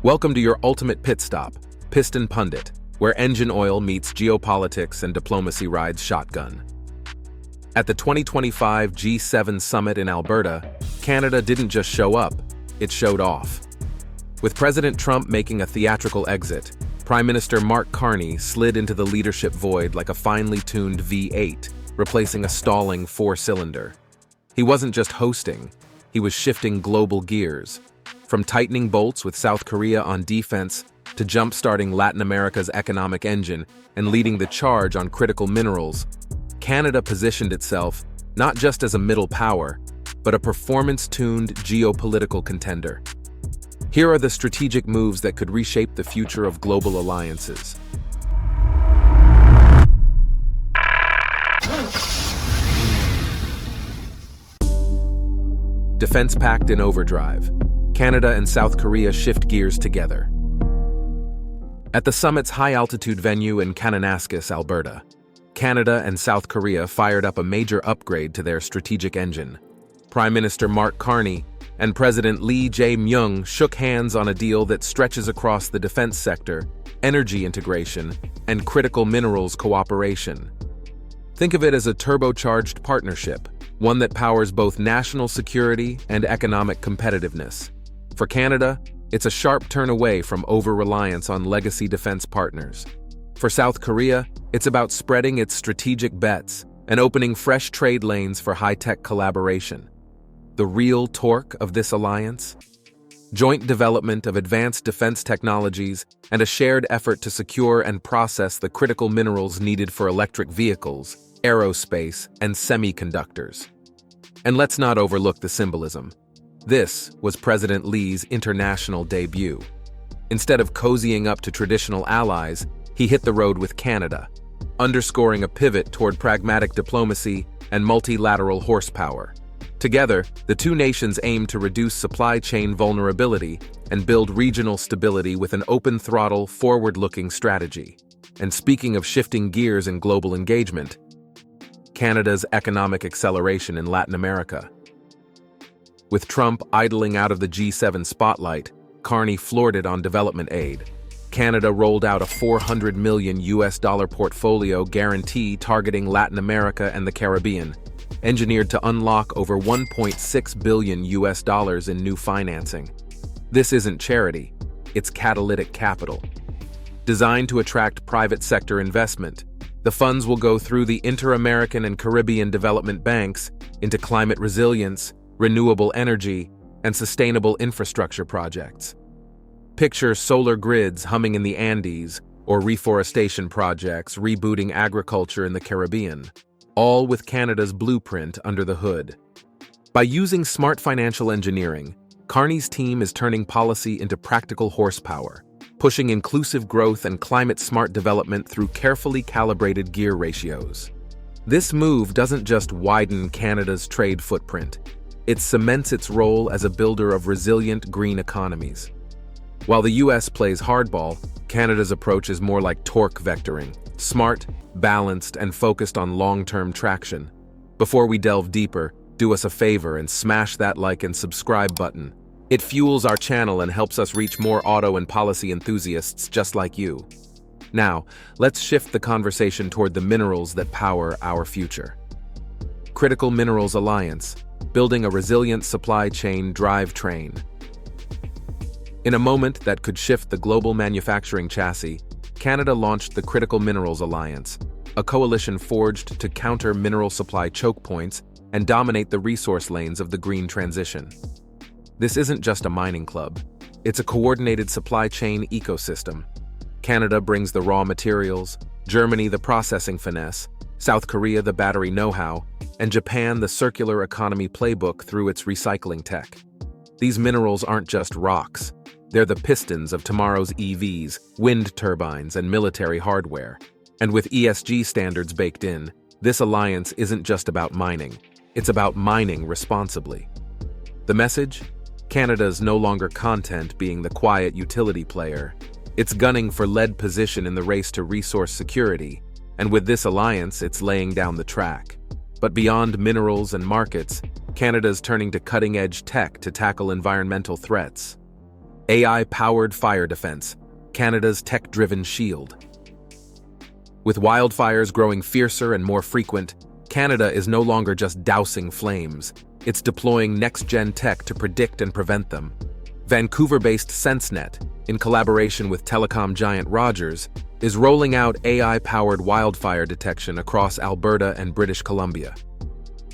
Welcome to your ultimate pit stop, Piston Pundit, where engine oil meets geopolitics and diplomacy rides shotgun. At the 2025 G7 summit in Alberta, Canada didn't just show up, it showed off. With President Trump making a theatrical exit, Prime Minister Mark Carney slid into the leadership void like a finely tuned V8, replacing a stalling four-cylinder. He wasn't just hosting, he was shifting global gears. From tightening bolts with South Korea on defense to jump-starting Latin America's economic engine and leading the charge on critical minerals, Canada positioned itself not just as a middle power, but a performance-tuned geopolitical contender. Here are the strategic moves that could reshape the future of global alliances. Defense Pact in Overdrive. Canada and South Korea shift gears together. At the summit's high-altitude venue in Kananaskis, Alberta, Canada and South Korea fired up a major upgrade to their strategic engine. Prime Minister Mark Carney and President Lee Jae-myung shook hands on a deal that stretches across the defense sector, energy integration, and critical minerals cooperation. Think of it as a turbocharged partnership, one that powers both national security and economic competitiveness. For Canada, it's a sharp turn away from over-reliance on legacy defense partners. For South Korea, it's about spreading its strategic bets and opening fresh trade lanes for high-tech collaboration. The real torque of this alliance? Joint development of advanced defense technologies and a shared effort to secure and process the critical minerals needed for electric vehicles, aerospace, and semiconductors. And let's not overlook the symbolism. This was President Lee's international debut. Instead of cozying up to traditional allies, he hit the road with Canada, underscoring a pivot toward pragmatic diplomacy and multilateral horsepower. Together, the two nations aim to reduce supply chain vulnerability and build regional stability with an open-throttle, forward-looking strategy. And speaking of shifting gears in global engagement, Canada's economic acceleration in Latin America. With Trump idling out of the G7 spotlight, Carney floored it on development aid. Canada rolled out a $400 million portfolio guarantee targeting Latin America and the Caribbean, engineered to unlock over $1.6 billion in new financing. This isn't charity, it's catalytic capital. Designed to attract private sector investment, the funds will go through the Inter-American and Caribbean Development Banks into climate resilience, renewable energy, and sustainable infrastructure projects. Picture solar grids humming in the Andes or reforestation projects rebooting agriculture in the Caribbean, all with Canada's blueprint under the hood. By using smart financial engineering, Carney's team is turning policy into practical horsepower, pushing inclusive growth and climate-smart development through carefully calibrated gear ratios. This move doesn't just widen Canada's trade footprint, it cements its role as a builder of resilient green economies. While the US plays hardball, Canada's approach is more like torque vectoring, smart, balanced, and focused on long-term traction. Before we delve deeper, do us a favor and smash that like and subscribe button. It fuels our channel and helps us reach more auto and policy enthusiasts just like you. Now, let's shift the conversation toward the minerals that power our future. Critical Minerals Alliance, building a resilient supply chain drivetrain. In a moment that could shift the global manufacturing chassis, Canada launched the Critical Minerals Alliance, a coalition forged to counter mineral supply choke points and dominate the resource lanes of the green transition. This isn't just a mining club, it's a coordinated supply chain ecosystem. Canada brings the raw materials, Germany the processing finesse, South Korea the battery know-how, and Japan the circular economy playbook through its recycling tech. These minerals aren't just rocks, they're the pistons of tomorrow's EVs, wind turbines, and military hardware. And with ESG standards baked in, this alliance isn't just about mining, it's about mining responsibly. The message? Canada's no longer content being the quiet utility player. It's gunning for lead position in the race to resource security, and with this alliance, it's laying down the track. But beyond minerals and markets, Canada's turning to cutting-edge tech to tackle environmental threats. AI-powered fire defense, Canada's tech-driven shield. With wildfires growing fiercer and more frequent, Canada is no longer just dousing flames. It's deploying next-gen tech to predict and prevent them. Vancouver-based SenseNet, in collaboration with telecom giant Rogers, is rolling out AI-powered wildfire detection across Alberta and British Columbia.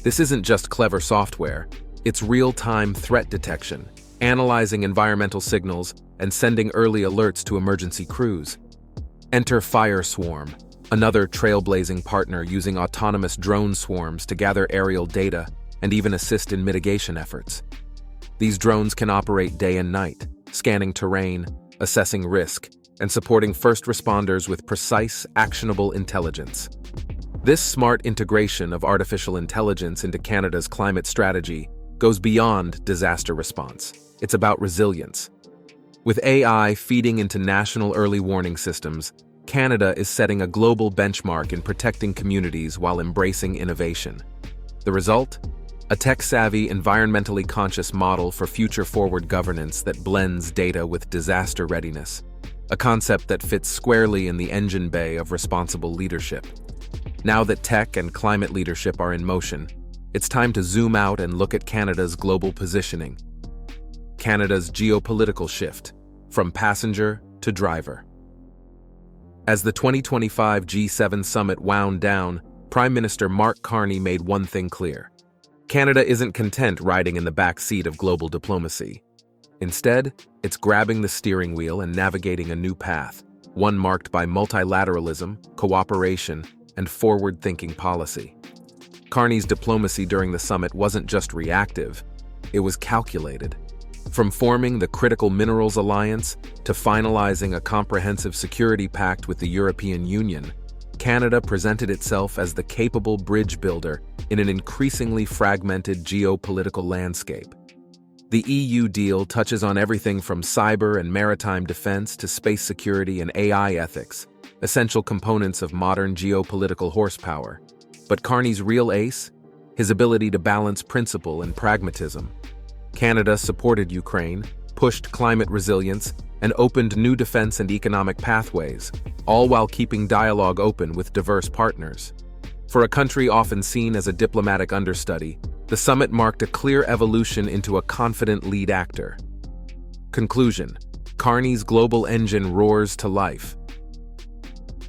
This isn't just clever software, it's real-time threat detection, analyzing environmental signals and sending early alerts to emergency crews. Enter Fireswarm, another trailblazing partner using autonomous drone swarms to gather aerial data and even assist in mitigation efforts. These drones can operate day and night, scanning terrain, assessing risk, and supporting first responders with precise, actionable intelligence. This smart integration of artificial intelligence into Canada's climate strategy goes beyond disaster response. It's about resilience. With AI feeding into national early warning systems, Canada is setting a global benchmark in protecting communities while embracing innovation. The result? A tech-savvy, environmentally conscious model for future-forward governance that blends data with disaster readiness, a concept that fits squarely in the engine bay of responsible leadership. Now that tech and climate leadership are in motion, it's time to zoom out and look at Canada's global positioning. Canada's geopolitical shift, from passenger to driver. As the 2025 G7 summit wound down, Prime Minister Mark Carney made one thing clear. Canada isn't content riding in the back seat of global diplomacy. Instead, it's grabbing the steering wheel and navigating a new path, one marked by multilateralism, cooperation, and forward-thinking policy. Carney's diplomacy during the summit wasn't just reactive, it was calculated. From forming the Critical Minerals Alliance to finalizing a comprehensive security pact with the European Union, Canada presented itself as the capable bridge builder in an increasingly fragmented geopolitical landscape. The EU deal touches on everything from cyber and maritime defense to space security and AI ethics, essential components of modern geopolitical horsepower. But Carney's real ace? His ability to balance principle and pragmatism. Canada supported Ukraine, pushed climate resilience, and opened new defense and economic pathways, all while keeping dialogue open with diverse partners. For a country often seen as a diplomatic understudy, the summit marked a clear evolution into a confident lead actor. Conclusion: Carney's global engine roars to life.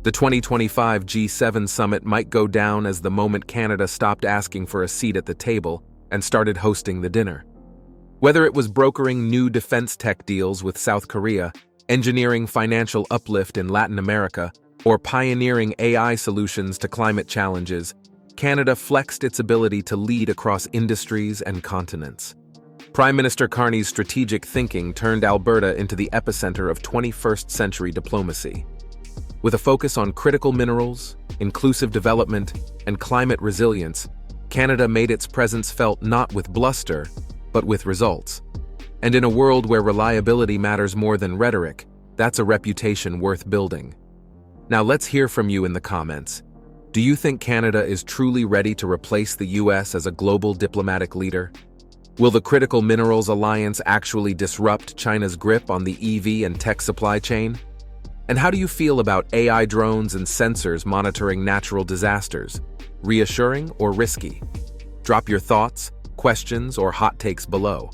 The 2025 G7 summit might go down as the moment Canada stopped asking for a seat at the table and started hosting the dinner. Whether it was brokering new defense tech deals with South Korea, engineering financial uplift in Latin America, or pioneering AI solutions to climate challenges, Canada flexed its ability to lead across industries and continents. Prime Minister Carney's strategic thinking turned Alberta into the epicenter of 21st-century diplomacy. With a focus on critical minerals, inclusive development, and climate resilience, Canada made its presence felt not with bluster, but with results. And in a world where reliability matters more than rhetoric, that's a reputation worth building. Now let's hear from you in the comments. Do you think Canada is truly ready to replace the US as a global diplomatic leader? Will the Critical Minerals Alliance actually disrupt China's grip on the EV and tech supply chain? And how do you feel about AI drones and sensors monitoring natural disasters? Reassuring or risky? Drop your thoughts, questions, or hot takes below.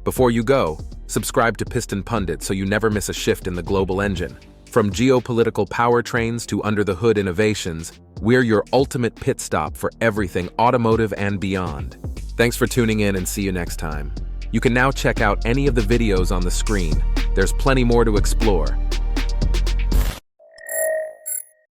Before you go, subscribe to Piston Pundit so you never miss a shift in the global engine. From geopolitical powertrains to under-the-hood innovations, we're your ultimate pit stop for everything automotive and beyond. Thanks for tuning in and see you next time. You can now check out any of the videos on the screen. There's plenty more to explore.